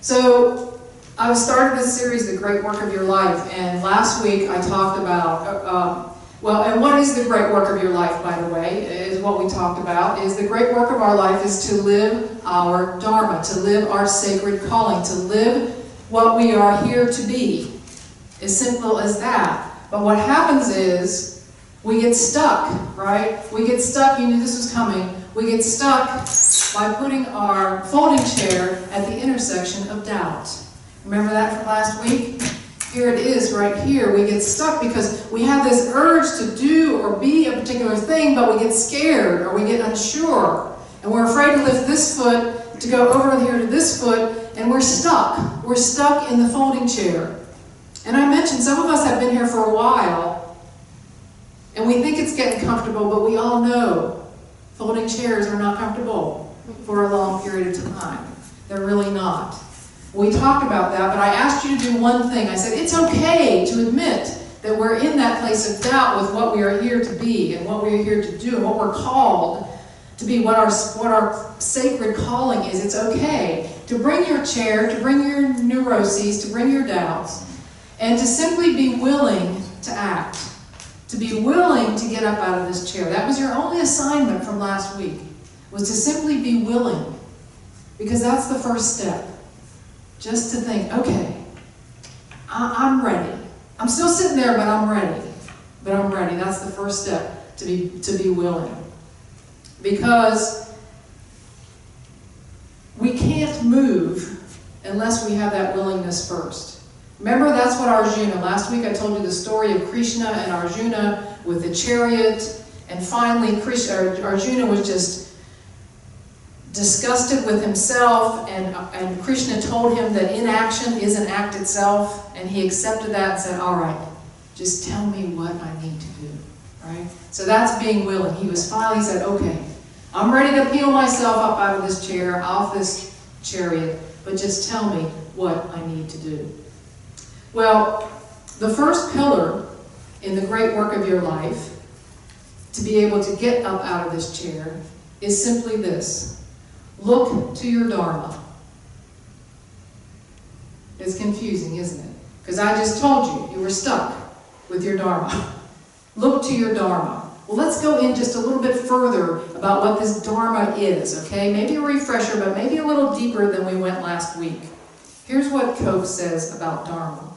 So I've started this series, The Great Work of Your Life, and last week I talked about, and what is the great work of your life, by the way, is what we talked about, is the great work of our life is to live our Dharma, to live our sacred calling, to live what we are here to be. As simple as that. But what happens is, we get stuck, right? We get stuck, you knew this was coming, we get stuck by putting our folding chair at the intersection of doubt. Remember that from last week? Here it is right here. We get stuck because we have this urge to do or be a particular thing, but we get scared or we get unsure. And we're afraid to lift this foot, to go over here to this foot, and we're stuck. We're stuck in the folding chair. And I mentioned some of us have been here for a while, and we think it's getting comfortable, but we all know folding chairs are not comfortable for a long period of time. They're really not. We talked about that, but I asked you to do one thing. I said, it's okay to admit that we're in that place of doubt with what we are here to be and what we are here to do and what we're called to be, what our sacred calling is. It's okay to bring your chair, to bring your neuroses, to bring your doubts, and to simply be willing to act, to be willing to get up out of this chair. That was your only assignment from last week, was to simply be willing, because that's the first step. Just to think, okay, I'm ready. I'm still sitting there, but I'm ready. But I'm ready. That's the first step, to be willing. Because we can't move unless we have that willingness first. Remember, that's what Arjuna, last week I told you the story of Krishna and Arjuna with the chariot, and finally Arjuna was just disgusted with himself, and Krishna told him that inaction is an act itself, and he accepted that and said, all right, just tell me what I need to do, right? So that's being willing. He finally said, okay, I'm ready to peel myself up out of this chair, off this chariot, but just tell me what I need to do. Well, the first pillar in the great work of your life, to be able to get up out of this chair, is simply this. Look to your Dharma. It's confusing, isn't it? Because I just told you were stuck with your Dharma. Look to your Dharma. Well, let's go in just a little bit further about what this Dharma is, okay? Maybe a refresher, but maybe a little deeper than we went last week. Here's what Koch says about Dharma.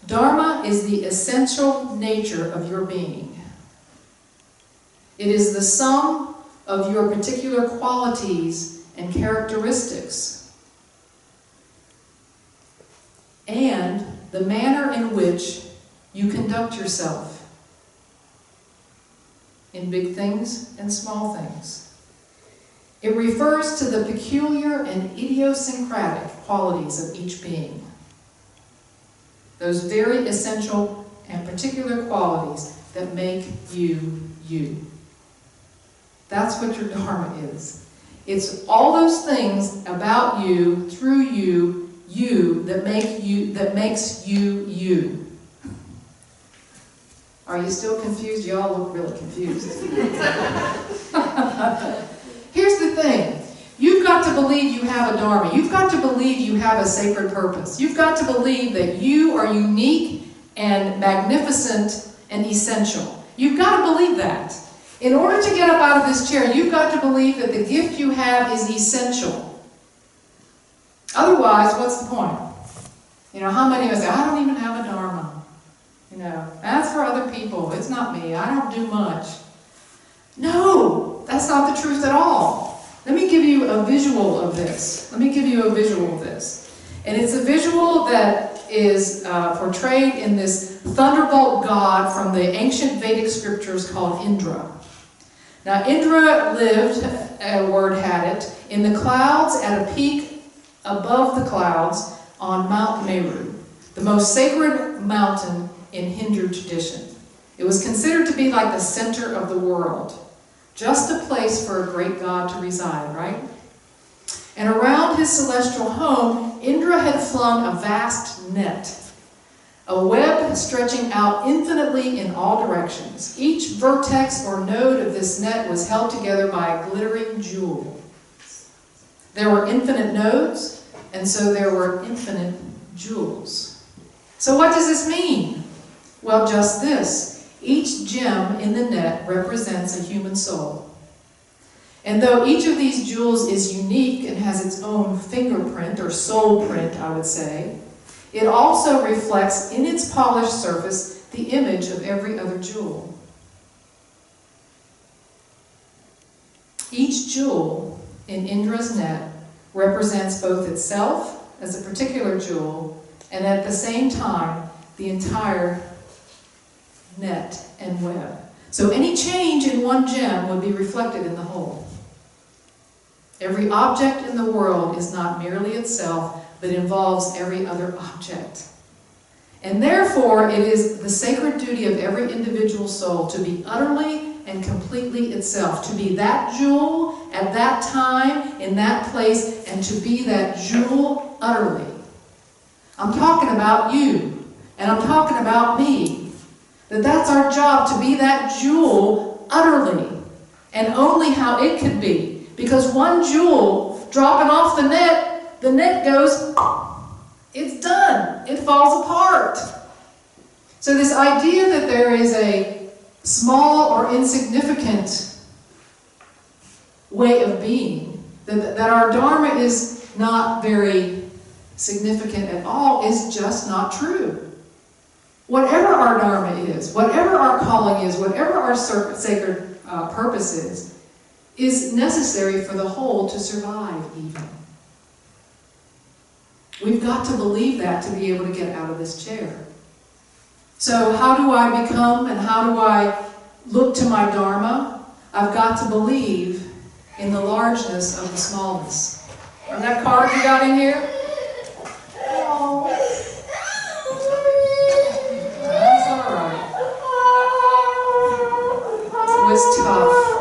Dharma is the essential nature of your being. It is the sum of your particular qualities and characteristics, and the manner in which you conduct yourself in big things and small things. It refers to the peculiar and idiosyncratic qualities of each being. Those very essential and particular qualities that make you, you. That's what your Dharma is. It's all those things about you, through you, that makes you, you. Are you still confused? Y'all look really confused. Here's the thing. You've got to believe you have a Dharma. You've got to believe you have a sacred purpose. You've got to believe that you are unique and magnificent and essential. You've got to believe that. In order to get up out of this chair, you've got to believe that the gift you have is essential. Otherwise, what's the point? You know, how many of us say, I don't even have a Dharma. You know, that's for other people. It's not me. I don't do much. No, that's not the truth at all. Let me give you a visual of this. And it's a visual that is portrayed in this thunderbolt god from the ancient Vedic scriptures called Indra. Now, Indra lived, word had it, in the clouds at a peak above the clouds on Mount Meru, the most sacred mountain in Hindu tradition. It was considered to be like the center of the world, just a place for a great god to reside, right? And around his celestial home, Indra had flung a vast net, a web stretching out infinitely in all directions. Each vertex or node of this net was held together by a glittering jewel. There were infinite nodes, and so there were infinite jewels. So what does this mean? Well, just this. Each gem in the net represents a human soul. And though each of these jewels is unique and has its own fingerprint, or soul print, I would say, it also reflects in its polished surface the image of every other jewel. Each jewel in Indra's net represents both itself as a particular jewel and at the same time the entire net and web. So any change in one gem would be reflected in the whole. Every object in the world is not merely itself, but involves every other object. And therefore, it is the sacred duty of every individual soul to be utterly and completely itself, to be that jewel at that time, in that place, and to be that jewel utterly. I'm talking about you, and I'm talking about me. That's our job, to be that jewel utterly, and only how it could be. Because one jewel dropping off the net goes, it's done. It falls apart. So this idea that there is a small or insignificant way of being, that our Dharma is not very significant at all, is just not true. Whatever our Dharma is, whatever our calling is, whatever our sacred purpose is necessary for the whole to survive even. We've got to believe that to be able to get out of this chair. So how do I become and how do I look to my Dharma? I've got to believe in the largeness of the smallness. And that card you got in here? Oh. That's all right. It was tough.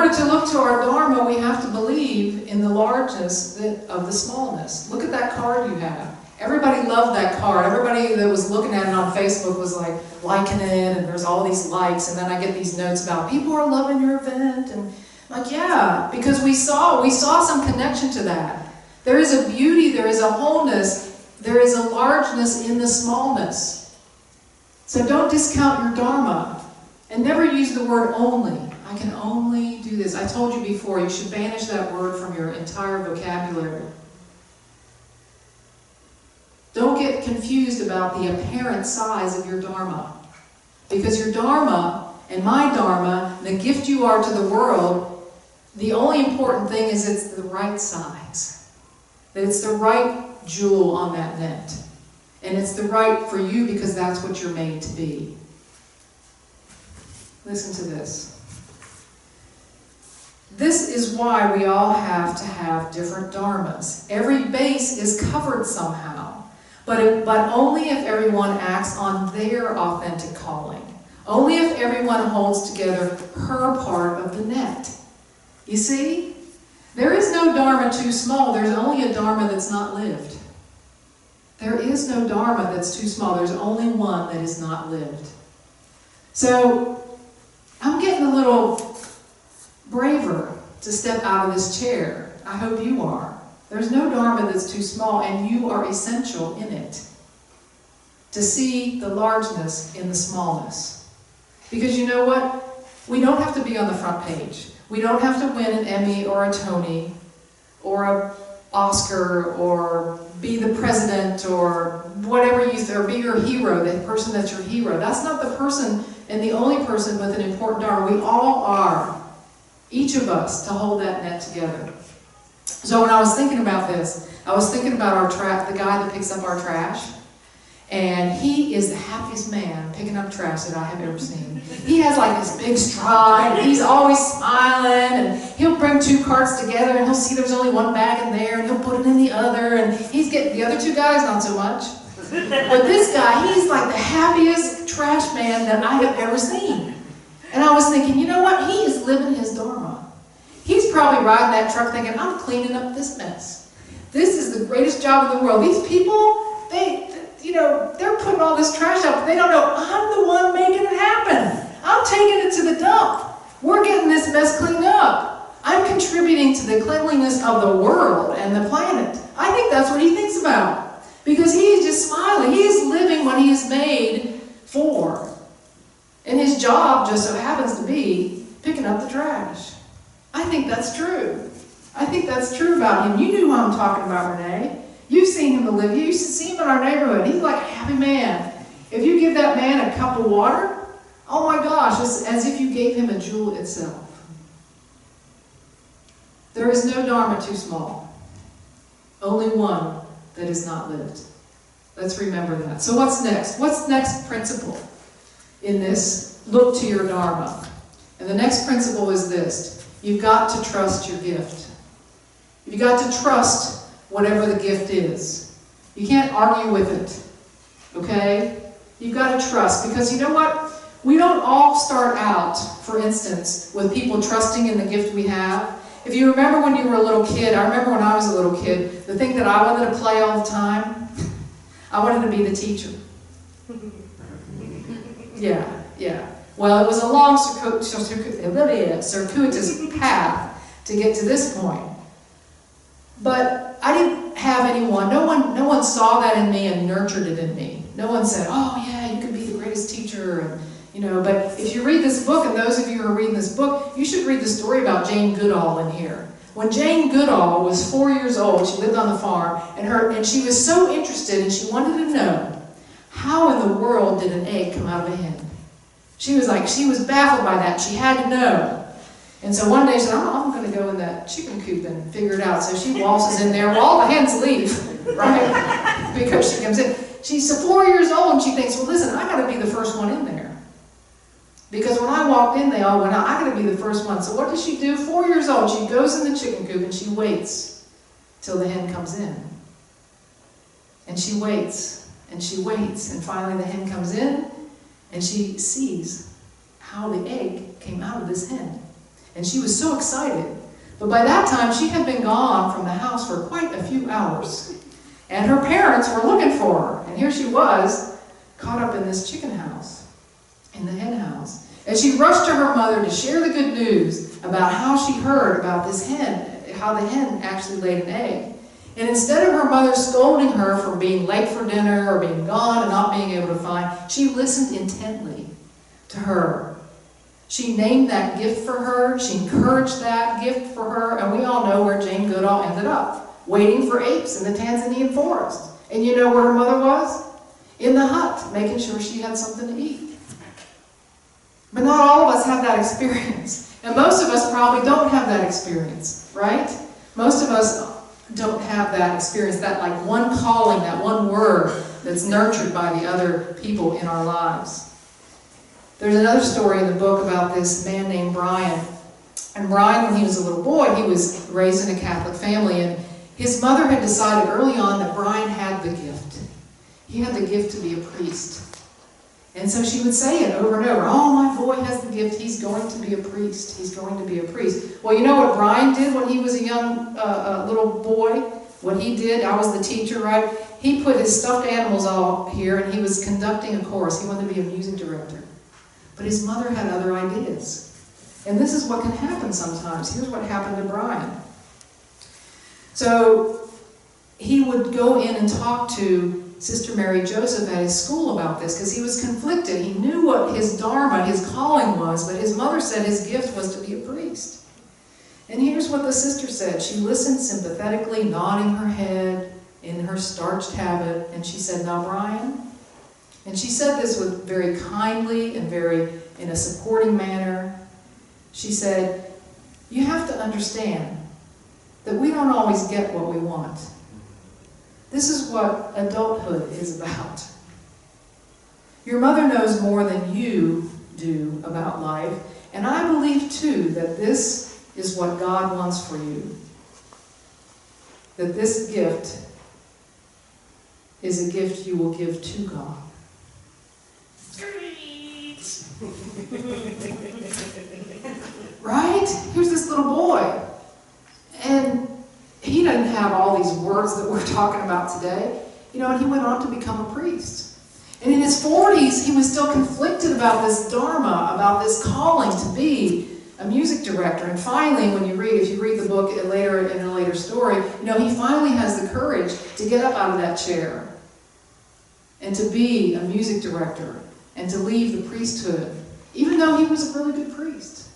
To look to our Dharma, we have to believe in the largeness of the smallness. Look at that card you have. Everybody loved that card. Everybody that was looking at it on Facebook was like liking it, and there's all these likes, and then I get these notes about people are loving your event, and like, yeah, because we saw some connection to that. There is a beauty, there is a wholeness, there is a largeness in the smallness. So don't discount your Dharma, and never use the word only. I can only do this. I told you before, you should banish that word from your entire vocabulary. Don't get confused about the apparent size of your Dharma. Because your Dharma and my Dharma, the gift you are to the world, the only important thing is it's the right size. That it's the right jewel on that net. And it's the right for you because that's what you're made to be. Listen to this. This is why we all have to have different dharmas. Every base is covered somehow, but only if everyone acts on their authentic calling. Only if everyone holds together her part of the net. You see? There is no dharma too small. There's only a dharma that's not lived. There is no dharma that's too small. There's only one that is not lived. So, I'm getting a little braver to step out of this chair. I hope you are. There's no Dharma that's too small, and you are essential in it. To see the largeness in the smallness. Because you know what? We don't have to be on the front page. We don't have to win an Emmy or a Tony or an Oscar or be the president or whatever or be your hero, the person that's your hero. That's not the person and the only person with an important Dharma. We all are. Each of us to hold that net together. So when I was thinking about this, I was thinking about the guy that picks up our trash. And he is the happiest man picking up trash that I have ever seen. He has like this big stride, and he's always smiling, and he'll bring two carts together, and he'll see there's only one bag in there, and he'll put it in the other, and he's getting the other two guys, not so much. But this guy, he's like the happiest trash man that I have ever seen. And I was thinking, you know what? He is living his Dharma. He's probably riding that truck thinking, I'm cleaning up this mess. This is the greatest job in the world. These people, they're putting all this trash out, but they don't know I'm the one making it happen. I'm taking it to the dump. We're getting this mess cleaned up. I'm contributing to the cleanliness of the world and the planet. I think that's what he thinks about. Because he is just smiling. He is living what he is made for. And his job just so happens to be picking up the trash. I think that's true. I think that's true about him. You knew who I'm talking about, Renee. You've seen him live. You used to see him in our neighborhood. He's like a happy man. If you give that man a cup of water, oh my gosh, it's as if you gave him a jewel itself. There is no dharma too small. Only one that is not lived. Let's remember that. So what's next? What's the next principle in this? Look to your dharma. And the next principle is this. You've got to trust your gift. You've got to trust whatever the gift is. You can't argue with it. Okay? You've got to trust. Because you know what? We don't all start out, for instance, with people trusting in the gift we have. If you remember when you were a little kid, I remember when I was a little kid, the thing that I wanted to play all the time, I wanted to be the teacher. Yeah. Well, it was a long circuitous path to get to this point. But I didn't have anyone, no one saw that in me and nurtured it in me. No one said, oh yeah, you could be the greatest teacher. And, but if you read this book, and those of you who are reading this book, you should read the story about Jane Goodall in here. When Jane Goodall was 4 years old, she lived on the farm, and she was so interested, and she wanted to know, how in the world did an egg come out of a hen? She was baffled by that. She had to know. And so one day she said, I'm going to go in that chicken coop and figure it out. So she waltzes in there. Well, all the hens leave, right? Because she comes in. She's 4 years old, and she thinks, well, listen, I got to be the first one in there. Because when I walked in, they all went out. I got to be the first one. So what does she do? 4 years old, she goes in the chicken coop, and she waits till the hen comes in. And she waits, and she waits. And finally the hen comes in, and she sees how the egg came out of this hen. And she was so excited. But by that time, she had been gone from the house for quite a few hours. And her parents were looking for her. And here she was, caught up in this chicken house, in the hen house. And she rushed to her mother to share the good news about how she heard about this hen, how the hen actually laid an egg. And instead of her mother scolding her for being late for dinner or being gone and not being able to find, she listened intently to her. She named that gift for her. She encouraged that gift for her. And we all know where Jane Goodall ended up, waiting for apes in the Tanzanian forest. And you know where her mother was? In the hut, making sure she had something to eat. But not all of us have that experience. And most of us probably don't have that experience, right? Most of us don't have that experience, that like one calling, that one word that's nurtured by the other people in our lives. There's another story in the book about this man named Brian. And Brian, when he was a little boy, he was raised in a Catholic family, and his mother had decided early on that Brian had the gift. He had the gift to be a priest. And so she would say it over and over, oh, my boy has the gift, he's going to be a priest, he's going to be a priest. Well, you know what Brian did when he was a young little boy? What he did, I was the teacher, right? He put his stuffed animals all here, and he was conducting a chorus. He wanted to be a music director. But his mother had other ideas. And this is what can happen sometimes. Here's what happened to Brian. So he would go in and talk to Sister Mary Joseph at his school about this because he was conflicted. He knew what his dharma, his calling was, but his mother said his gift was to be a priest. And here's what the sister said. She listened sympathetically, nodding her head in her starched habit, and she said, now, Brian, and she said this with very kindly and very in a supporting manner. She said, you have to understand that we don't always get what we want. This is what adulthood is about. Your mother knows more than you do about life, and I believe too that this is what God wants for you. That this gift is a gift you will give to God. Right? Here's this little boy. And he doesn't have all these words that we're talking about today. and he went on to become a priest. And in his 40s, he was still conflicted about this dharma, about this calling to be a music director. And finally, if you read the book in a later story, he finally has the courage to get up out of that chair and to be a music director and to leave the priesthood, even though he was a really good priest.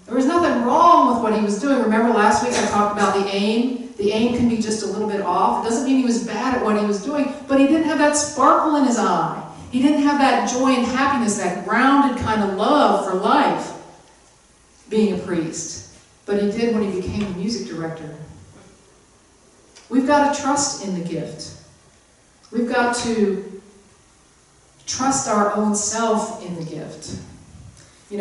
There was nothing wrong with what he was doing. Remember last week I talked about the aim? The aim can be just a little bit off. It doesn't mean he was bad at what he was doing, but he didn't have that sparkle in his eye. He didn't have that joy and happiness, that grounded kind of love for life, being a priest. But he did when he became a music director. We've got to trust in the gift. We've got to trust our own self in the gift. In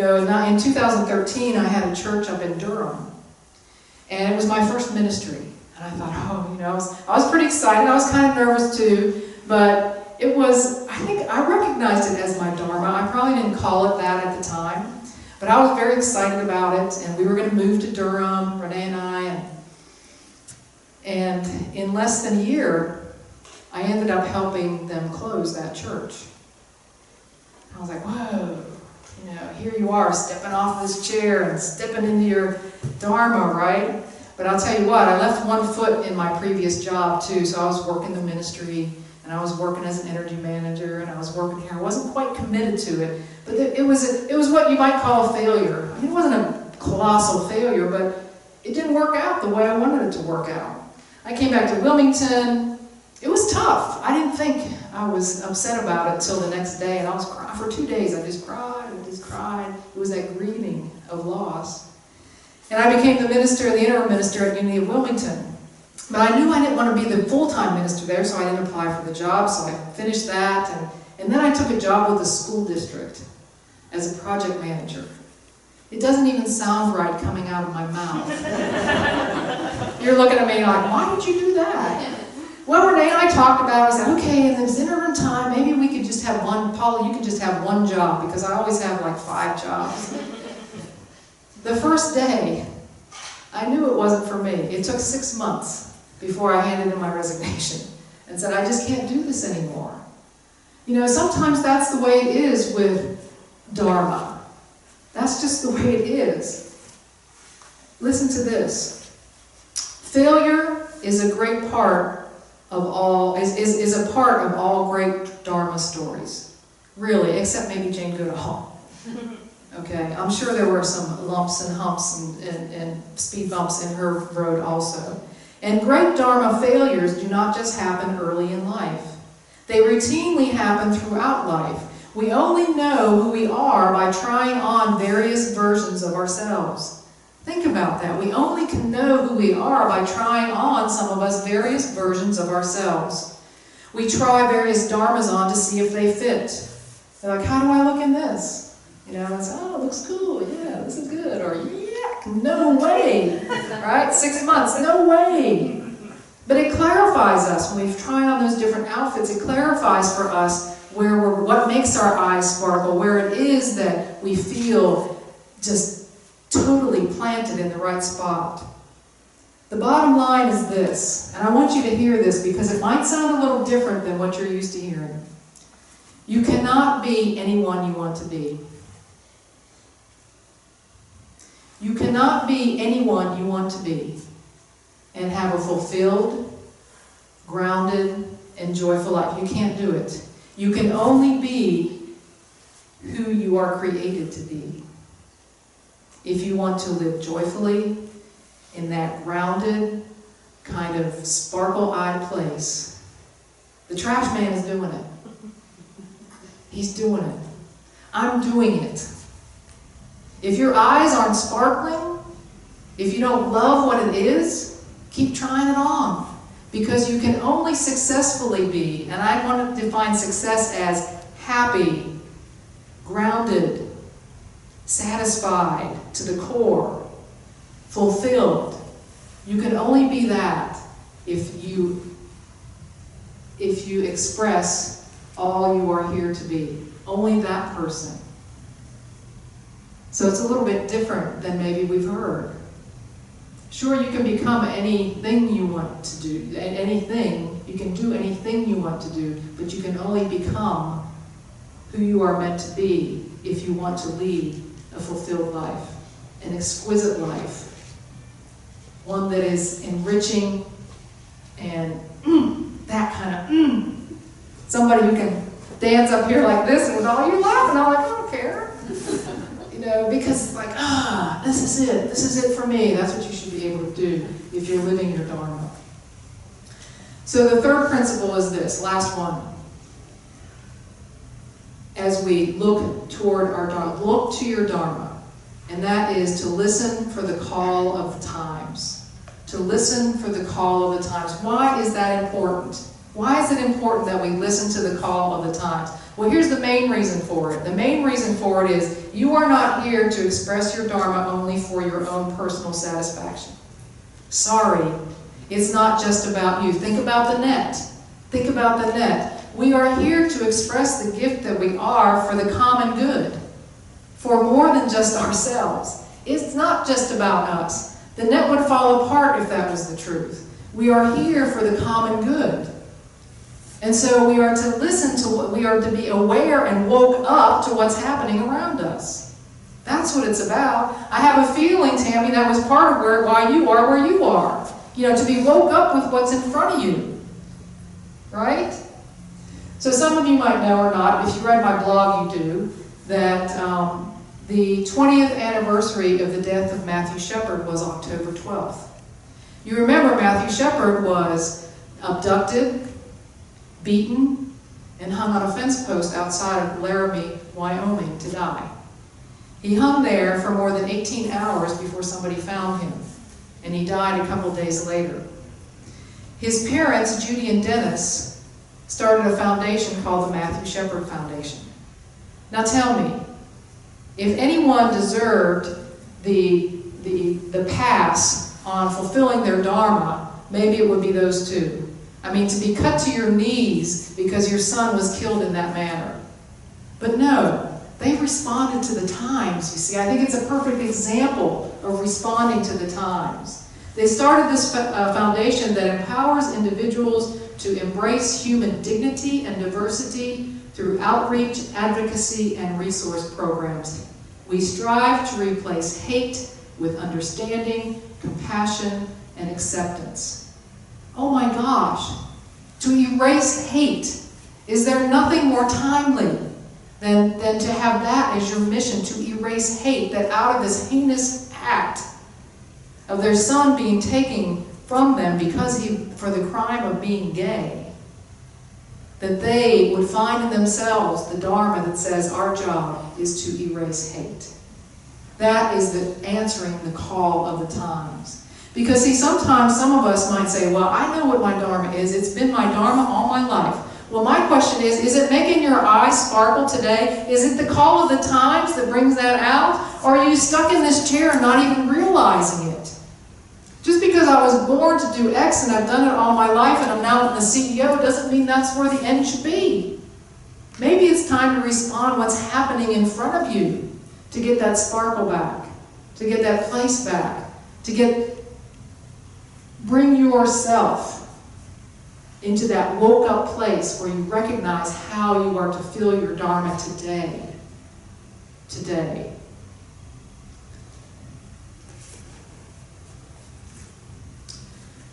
2013, I had a church up in Durham, and it was my first ministry. And I thought, I was pretty excited. I was kind of nervous too, but it was, I think I recognized it as my dharma. I probably didn't call it that at the time, but I was very excited about it, and we were going to move to Durham, Renee and I, and in less than a year, I ended up helping them close that church. I was like, whoa. Here you are, stepping off this chair and stepping into your dharma, right? But I'll tell you what, I left one foot in my previous job too, so I was working the ministry, and I was working as an energy manager, and I was working here. I wasn't quite committed to it, but it was what you might call a failure. I mean, it wasn't a colossal failure, but it didn't work out the way I wanted it to work out. I came back to Wilmington. It was tough. I didn't think I was upset about it till the next day, and I was crying. For 2 days, I just cried. It was that grieving of loss. And I became the minister, the interim minister at Unity of Wilmington. But I knew I didn't want to be the full-time minister there, so I didn't apply for the job, so I finished that. And then I took a job with the school district as a project manager. It doesn't even sound right coming out of my mouth. You're looking at me like, why did you do that? Well, Renee and I talked about it. I said, okay, in this interim time, maybe we could just have one, Paula, you could just have one job, because I always have like 5 jobs. The first day, I knew it wasn't for me. It took 6 months before I handed in my resignation and said, I just can't do this anymore. Sometimes that's the way it is with Dharma. That's just the way it is. Listen to this. Failure is a great part of all, is a part of all great Dharma stories. Really, except maybe Jane Goodall. Okay, I'm sure there were some lumps and humps and speed bumps in her road also. And great Dharma failures do not just happen early in life. They routinely happen throughout life. We only know who we are by trying on various versions of ourselves. Think about that. We only can know who we are by trying on, some of us, various versions of ourselves. We try various dharmas on to see if they fit. They're like, how do I look in this? And say, oh, it looks cool. Yeah, this is good. Or, yeah, no way. Right? 6 months, no way. But it clarifies us when we try on those different outfits. It clarifies for us what makes our eyes sparkle, where it is that we feel just totally planted in the right spot. The bottom line is this, and I want you to hear this because it might sound a little different than what you're used to hearing. You cannot be anyone you want to be. You cannot be anyone you want to be and have a fulfilled, grounded, and joyful life. You can't do it. You can only be who you are created to be. If you want to live joyfully in that grounded, kind of sparkle-eyed place. The trash man is doing it. He's doing it. I'm doing it. If your eyes aren't sparkling, if you don't love what it is, keep trying it on. Because you can only successfully be, and I want to define success as happy, grounded, satisfied to the core, fulfilled. You can only be that if you express all you are here to be. Only that person. So it's a little bit different than maybe we've heard. Sure, you can become anything you want to do, anything, you can do anything you want to do, but you can only become who you are meant to be if you want to lead a fulfilled life, an exquisite life, one that is enriching and that kind of somebody who can dance up here like this and with all you laughing, I'm like, I don't care. Because it's like, this is it for me. That's what you should be able to do if you're living your Dharma. So the third principle is this, last one. As we look toward our Dharma, look to your Dharma, and that is to listen for the call of the times. To listen for the call of the times. Why is that important? Why is it important that we listen to the call of the times? Well, here's the main reason for it. The main reason for it is you are not here to express your Dharma only for your own personal satisfaction. Sorry, it's not just about you. Think about the net. Think about the net. We are here to express the gift that we are for the common good, for more than just ourselves. It's not just about us. The net would fall apart if that was the truth. We are here for the common good. And so we are to listen to what we are to be aware and woke up to what's happening around us. That's what it's about. I have a feeling, Tammy, that was part of why you are where you are. To be woke up with what's in front of you. Right? So some of you might know or not, if you read my blog, you do, that the 20th anniversary of the death of Matthew Shepard was October 12th. You remember Matthew Shepard was abducted, beaten, and hung on a fence post outside of Laramie, Wyoming, to die. He hung there for more than 18 hours before somebody found him, and he died a couple days later. His parents, Judy and Dennis, started a foundation called the Matthew Shepard Foundation. Now tell me, if anyone deserved the pass on fulfilling their Dharma, maybe it would be those two. I mean, to be cut to your knees because your son was killed in that manner. But no, they responded to the times, you see. I think it's a perfect example of responding to the times. They started this foundation that empowers individuals to embrace human dignity and diversity through outreach, advocacy, and resource programs. We strive to replace hate with understanding, compassion, and acceptance. Oh my gosh, to erase hate. Is there nothing more timely than to have that as your mission, to erase hate, that out of this heinous act of their son being taken from them for the crime of being gay, that they would find in themselves the Dharma that says our job is to erase hate. That is the answering the call of the times. Because, see, sometimes some of us might say, well, I know what my Dharma is. It's been my Dharma all my life. Well, my question is it making your eyes sparkle today? Is it the call of the times that brings that out? Or are you stuck in this chair and not even realizing it? Just because I was born to do X and I've done it all my life and I'm now the CEO doesn't mean that's where the end should be. Maybe it's time to respond what's happening in front of you to get that sparkle back, to get that place back, to bring yourself into that woke up place where you recognize how you are to feel your Dharma today. Today.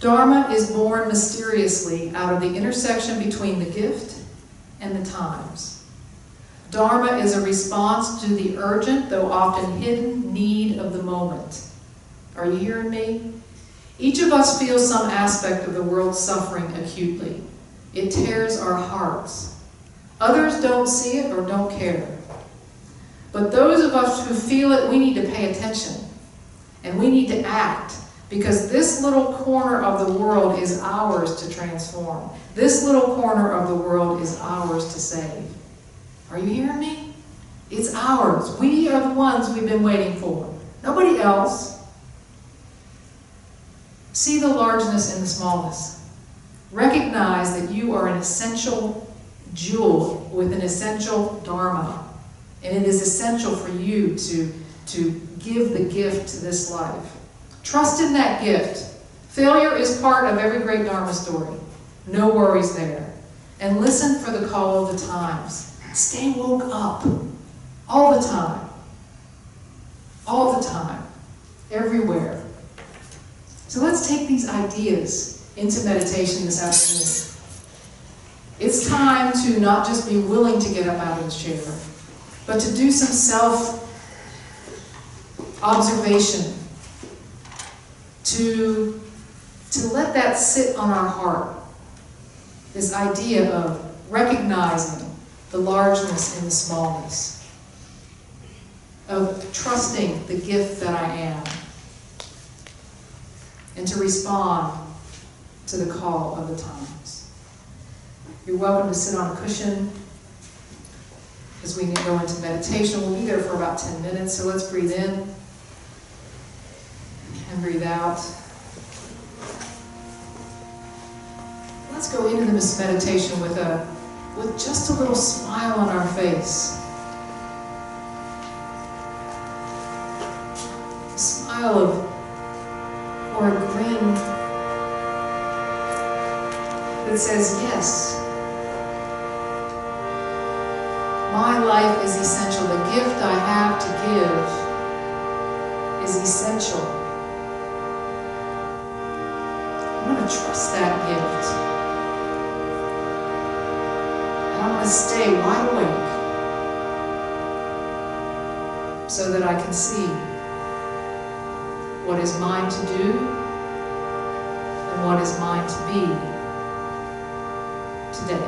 Dharma is born mysteriously out of the intersection between the gift and the times. Dharma is a response to the urgent, though often hidden, need of the moment. Are you hearing me? Each of us feels some aspect of the world's suffering acutely. It tears our hearts. Others don't see it or don't care. But those of us who feel it, we need to pay attention. And we need to act. Because this little corner of the world is ours to transform. This little corner of the world is ours to save. Are you hearing me? It's ours. We are the ones we've been waiting for. Nobody else. See the largeness in the smallness. Recognize that you are an essential jewel with an essential Dharma. And it is essential for you to give the gift to this life. Trust in that gift. Failure is part of every great Dharma story. No worries there. And listen for the call of the times. Stay woke up. All the time. All the time. Everywhere. So let's take these ideas into meditation this afternoon. It's time to not just be willing to get up out of the chair, but to do some self-observation, to let that sit on our heart. This idea of recognizing the largeness in the smallness, of trusting the gift that I am, and to respond to the call of the times. You're welcome to sit on a cushion as we go into meditation. We'll be there for about 10 minutes, so let's breathe in and breathe out. Let's go into this meditation with just a little smile on our face. A smile or a grin that says, yes, my life is essential. The gift I have to give is essential. I'm going to trust that gift. And I'm going to stay wide awake so that I can see what is mine to do and what is mine to be today.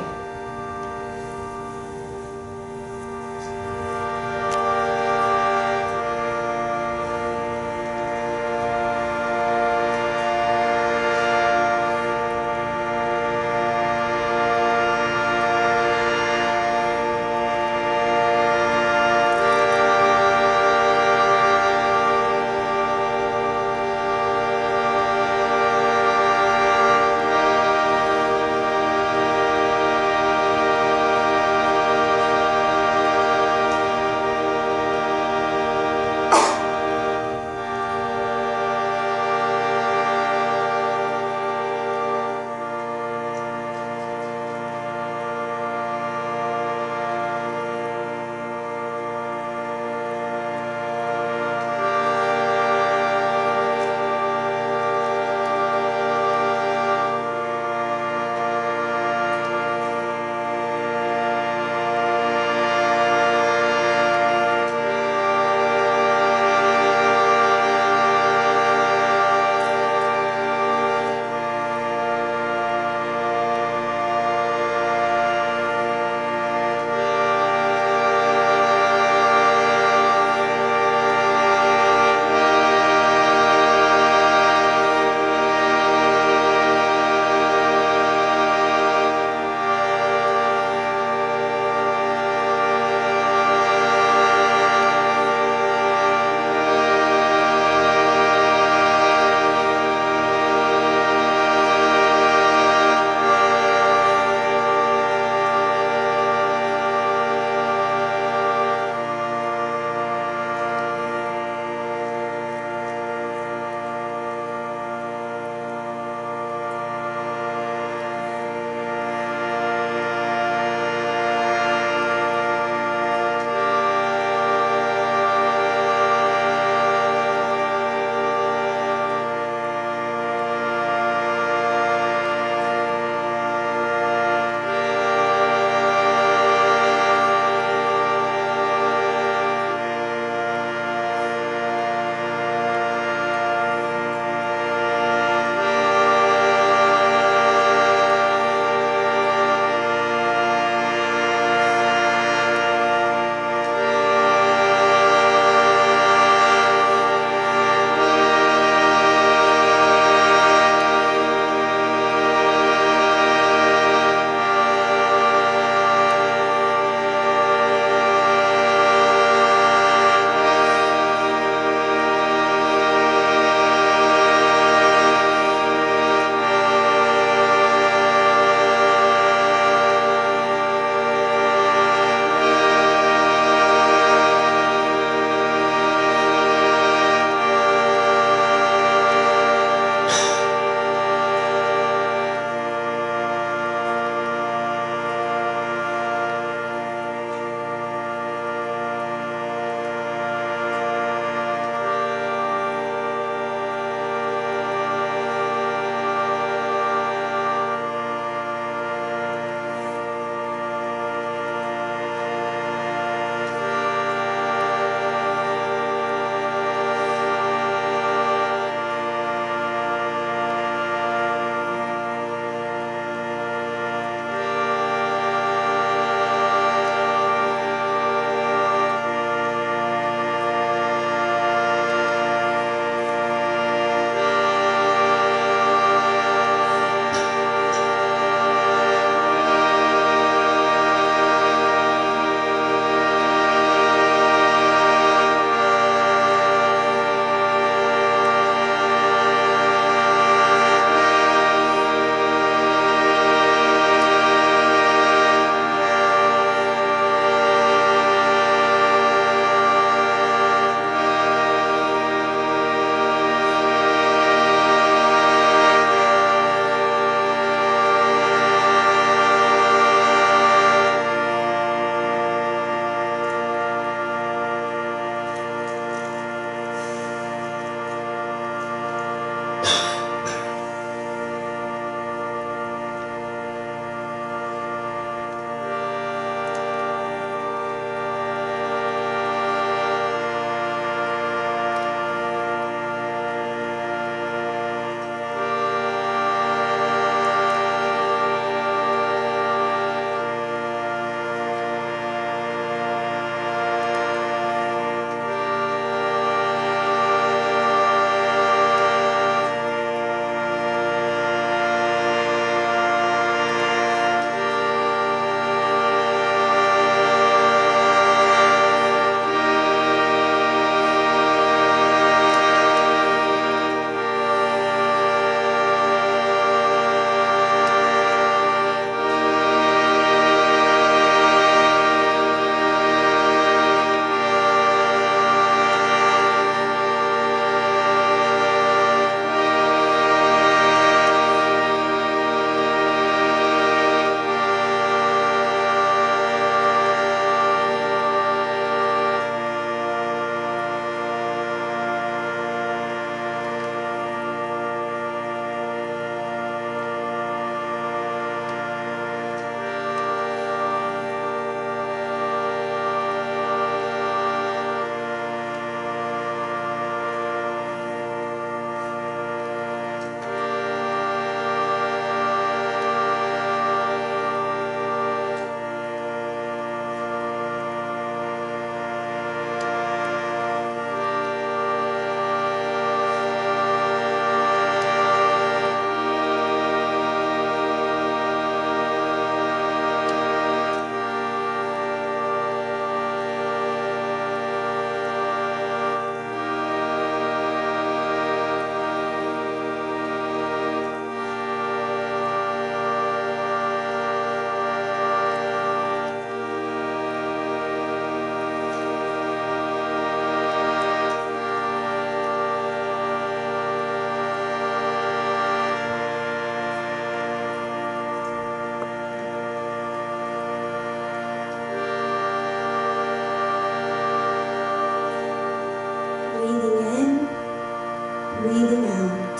breathing out.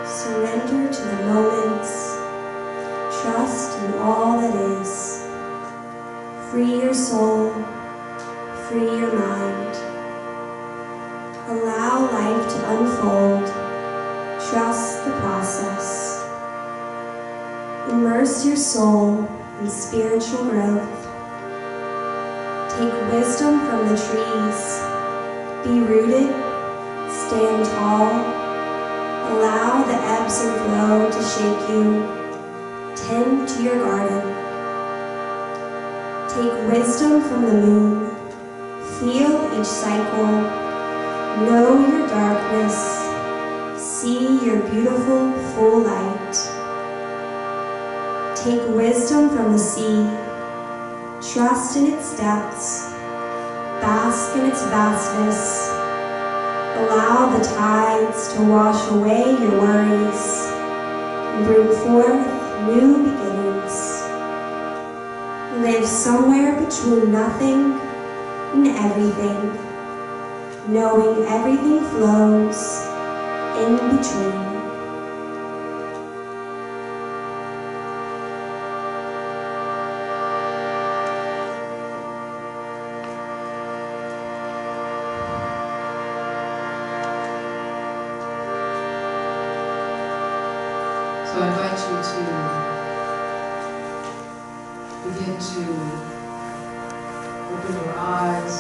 Surrender to the moments. Trust in all that is. Free your soul. Free your mind. Allow life to unfold. Trust the process. Immerse your soul in spiritual growth. Take wisdom from the trees. Be rooted. Stand tall. Allow the ebbs and flow to shake you. Tend to your garden. Take wisdom from the moon. Feel each cycle. Know your darkness. See your beautiful full light. Take wisdom from the sea. Trust in its depths. Bask in its vastness. Allow the tides to wash away your worries and bring forth new beginnings. Live somewhere between nothing and everything, knowing everything flows in between. So I invite you to begin to open your eyes,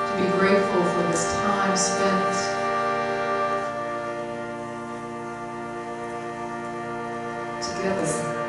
to be grateful for this time spent together.